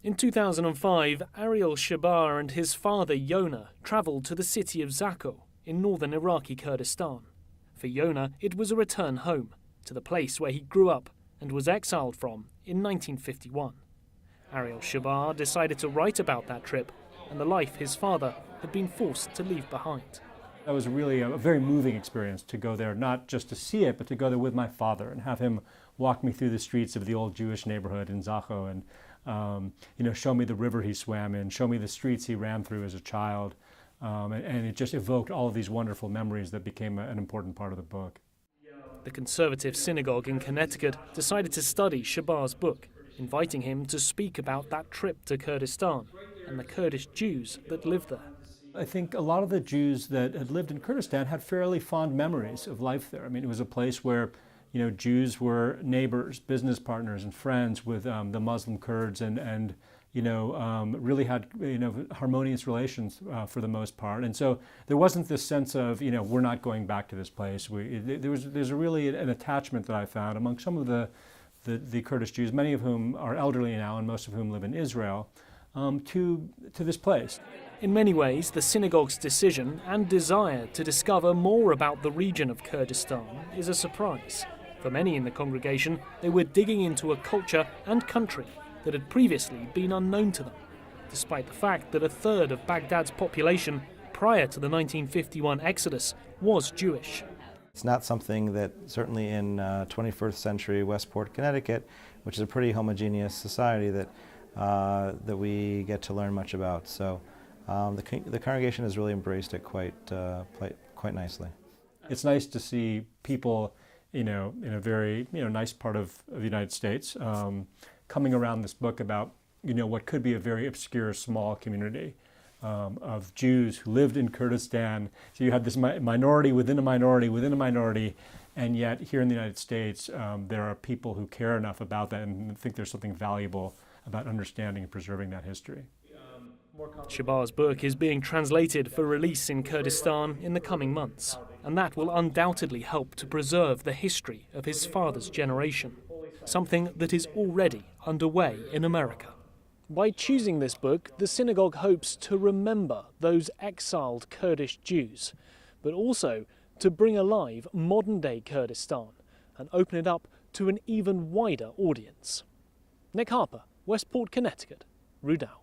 In 2005, Ariel Sabar and his father Yona travelled to the city of Zakho in northern Iraqi Kurdistan. For Yona, it was a return home, to the place where he grew up and was exiled from in 1951. Ariel Sabar decided to write about that trip and the life his father had been forced to leave behind. That was really a very moving experience to go there, not just to see it, but to go there with my father and have him walk me through the streets of the old Jewish neighborhood in Zakho and show me the river he swam in, show me the streets he ran through as a child. And it just evoked all of these wonderful memories that became an important part of the book. The conservative synagogue in Connecticut decided to study Sabar's book, inviting him to speak about that trip to Kurdistan and the Kurdish Jews that lived there. I think a lot of the Jews that had lived in Kurdistan had fairly fond memories of life there. I mean, it was a place where Jews were neighbors, business partners, and friends with the Muslim Kurds, and really had harmonious relations for the most part. And so there wasn't this sense of we're not going back to this place. There's really an attachment that I found among some of the Kurdish Jews, many of whom are elderly now, and most of whom live in Israel, to this place. In many ways, the synagogue's decision and desire to discover more about the region of Kurdistan is a surprise. For many in the congregation, they were digging into a culture and country that had previously been unknown to them, despite the fact that a third of Baghdad's population prior to the 1951 exodus was Jewish. It's not something that, certainly in 21st century Westport, Connecticut, which is a pretty homogeneous society, that we get to learn much about. So the congregation has really embraced it quite nicely. It's nice to see people, in a very nice part of the United States, coming around this book about what could be a very obscure small community of Jews who lived in Kurdistan. So you had this minority within a minority within a minority, and yet here in the United States there are people who care enough about that and think there's something valuable about understanding and preserving that history. Sabar's book is being translated for release in Kurdistan in the coming months, and that will undoubtedly help to preserve the history of his father's generation, something that is already underway in America. By choosing this book, the synagogue hopes to remember those exiled Kurdish Jews, but also to bring alive modern-day Kurdistan and open it up to an even wider audience. Nick Harper, Westport, Connecticut, Rudolph.